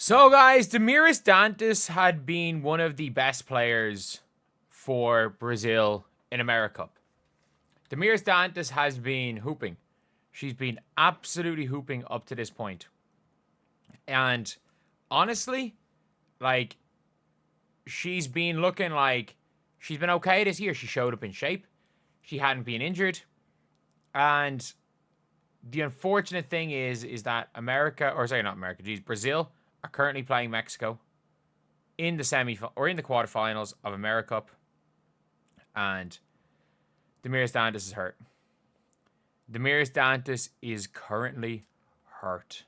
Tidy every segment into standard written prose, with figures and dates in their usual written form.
So, guys, Damiris Dantas had been one of the best players for Brazil in Americup. Damiris Dantas has been hooping. She's been absolutely hooping up to this point. And honestly, like, she's been looking like she's been okay this year. She showed up in shape. She hadn't been injured. And the unfortunate thing is that Brazil are currently playing Mexico in the in the quarterfinals of Americup, and Damiris Dantas is hurt. Damiris Dantas is currently hurt.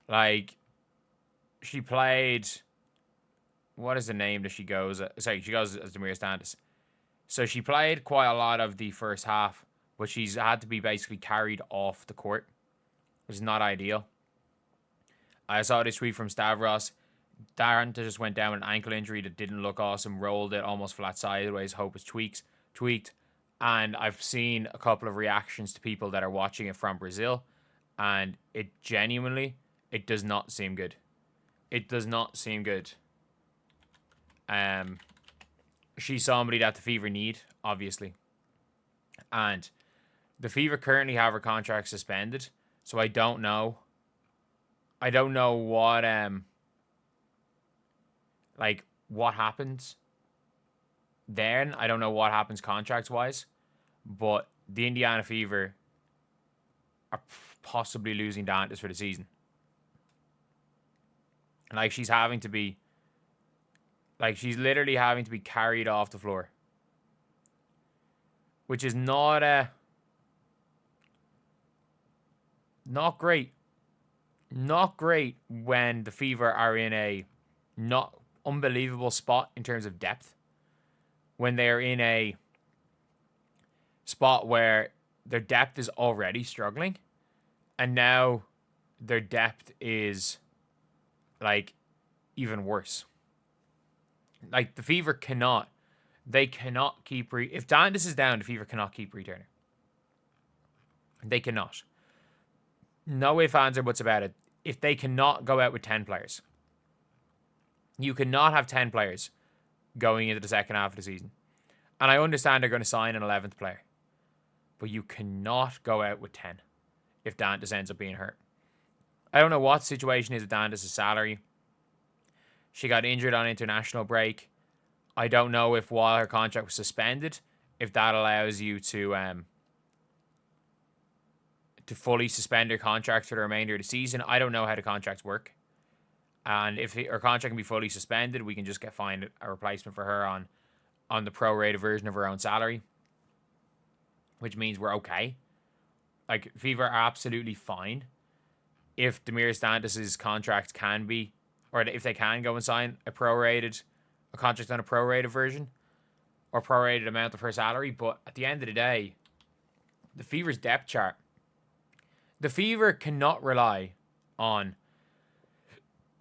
Like, she played. What is the name that she goes? She goes as Damiris Dantas. So she played quite a lot of the first half, but she's had to be basically carried off the court, which is not ideal. I saw this tweet from Stavros. Dantas just went down with an ankle injury that didn't look awesome, rolled it almost flat sideways, hope it's tweaked. And I've seen a couple of reactions to people that are watching it from Brazil, and it does not seem good. It does not seem good. She's somebody that the Fever need, obviously. And the Fever currently have her contract suspended, so I don't know. I don't know what what happens then. I don't know what happens contracts wise, but the Indiana Fever are possibly losing Dantas for the season. Like, she's literally having to be carried off the floor, which is not great. Not great when the Fever are in a not unbelievable spot in terms of depth. When they're in a spot where their depth is already struggling, and now their depth is like even worse. Like, the Fever cannot keep if Dantas is down, the Fever cannot keep returning. They cannot. No ifs, ands, or buts about it. If they cannot go out with 10 players. You cannot have 10 players going into the second half of the season. And I understand they're going to sign an 11th player. But you cannot go out with 10 if Dantas ends up being hurt. I don't know what the situation is with Dantas' salary. She got injured on international break. I don't know if while her contract was suspended, if that allows you to fully suspend her contract for the remainder of the season. I don't know how the contracts work. And if her contract can be fully suspended, we can just find a replacement for her on the prorated version of her own salary, which means we're okay. Like, Fever are absolutely fine if Damiris Dantas' contract can be, or if they can go and sign a contract on a prorated version or prorated amount of her salary. But at the end of the day, the Fever's depth chart, the Fever cannot rely on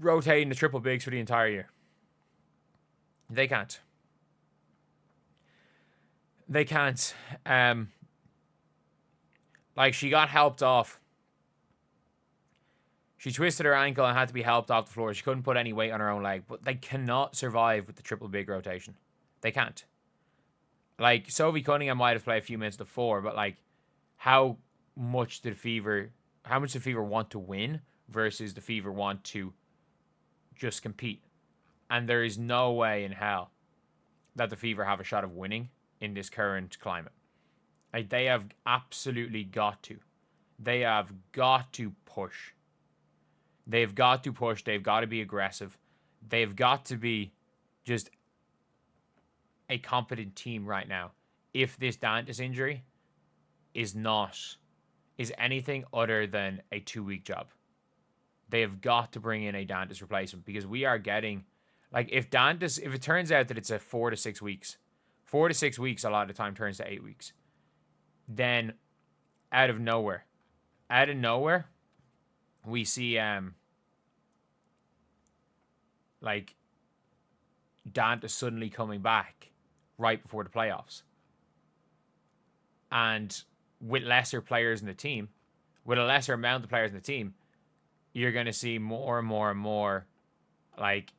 rotating the triple bigs for the entire year. They can't. They can't. She got helped off. She twisted her ankle and had to be helped off the floor. She couldn't put any weight on her own leg. But they cannot survive with the triple big rotation. They can't. Like, Sophie Cunningham might have played a few minutes before, but how much did the Fever want to win versus the Fever want to just compete? And there is no way in hell that the Fever have a shot of winning in this current climate. Like, they have absolutely got to. They have got to push. They've got to push. They've got to be aggressive. They've got to be just a competent team right now. If this Dantas injury is anything other than a 2-week job, they have got to bring in a Dantas replacement, because we are getting, if it turns out that it's a 4 to 6 weeks, 4 to 6 weeks a lot of the time turns to 8 weeks, then out of nowhere, we see Dantas suddenly coming back right before the playoffs. And with lesser players in the team, with a lesser amount of players in the team, you're going to see more and more and more like,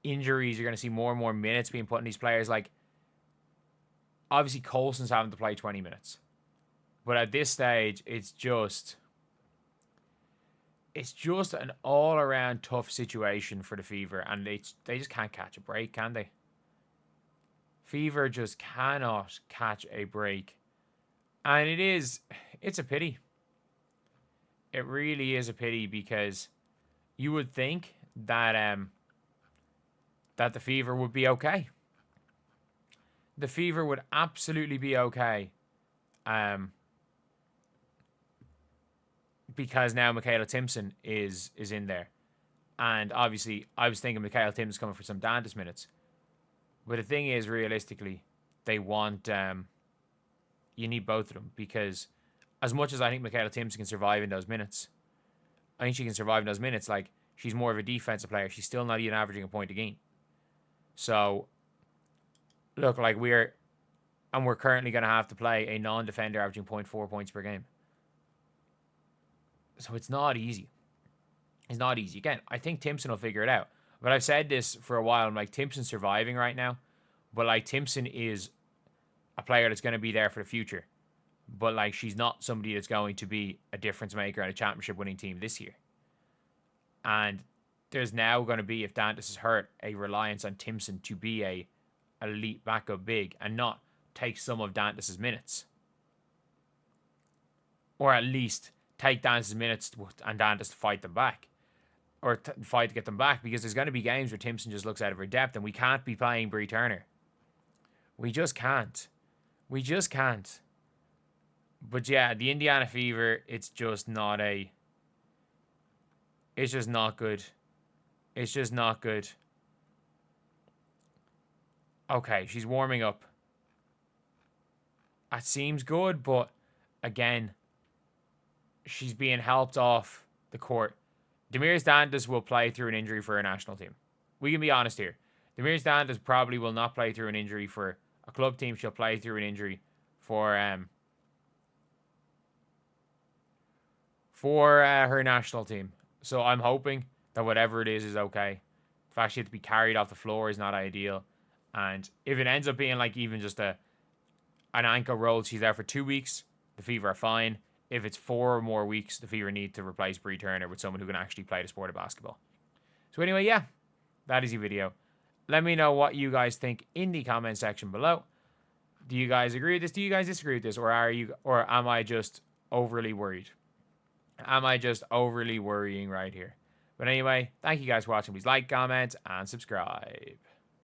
injuries, you're going to see more and more minutes being put in these players. Like, obviously, Coulson's having to play 20 minutes. But at this stage, it's just an all-around tough situation for the Fever. And they just can't catch a break, can they? Fever just cannot catch a break. And it's a pity. It really is a pity, because you would think that that the Fever would be okay. The Fever would absolutely be okay. Because now Michaela Timson is in there. And obviously, I was thinking Michaela Timson's coming for some Dantas minutes. But the thing is, realistically, they want... you need both of them, because as much as I think Michaela Timson can survive in those minutes, I think she can survive in those minutes. Like, she's more of a defensive player. She's still not even averaging a point a game. So, look, like, we're currently going to have to play a non-defender averaging 0.4 points per game. So it's not easy. It's not easy. Again, I think Timson will figure it out. But I've said this for a while. I'm like, Timson's surviving right now. But, like, Timson is a player that's going to be there for the future. But, like, she's not somebody that's going to be a difference maker on a championship winning team this year. And there's now going to be, if Dantas is hurt, a reliance on Timson to be a elite backup big and not take some of Dantas' minutes. Or at least take Dantas' minutes and Dantas to fight them back. Or fight to get them back, because there's going to be games where Timson just looks out of her depth, and we can't be playing Bree Turner. We just can't. We just can't. But yeah, the Indiana Fever, it's just not a... It's just not good. It's just not good. Okay, she's warming up. That seems good, but again, she's being helped off the court. Damiris Dantas will play through an injury for her national team. We can be honest here. Damiris Dantas probably will not play through an injury for a club team. She'll play through an injury for her national team. So I'm hoping that whatever it is okay. The fact she had to be carried off the floor is not ideal. And if it ends up being like even just an ankle roll, she's there for 2 weeks, the Fever are fine. If it's 4 or more weeks, the Fever need to replace Bree Turner with someone who can actually play the sport of basketball. So anyway, yeah, that is your video. Let me know what you guys think in the comment section below. Do you guys agree with this? Do you guys disagree with this? Or am I just overly worried? Am I just overly worrying right here? But anyway, thank you guys for watching. Please like, comment, and subscribe.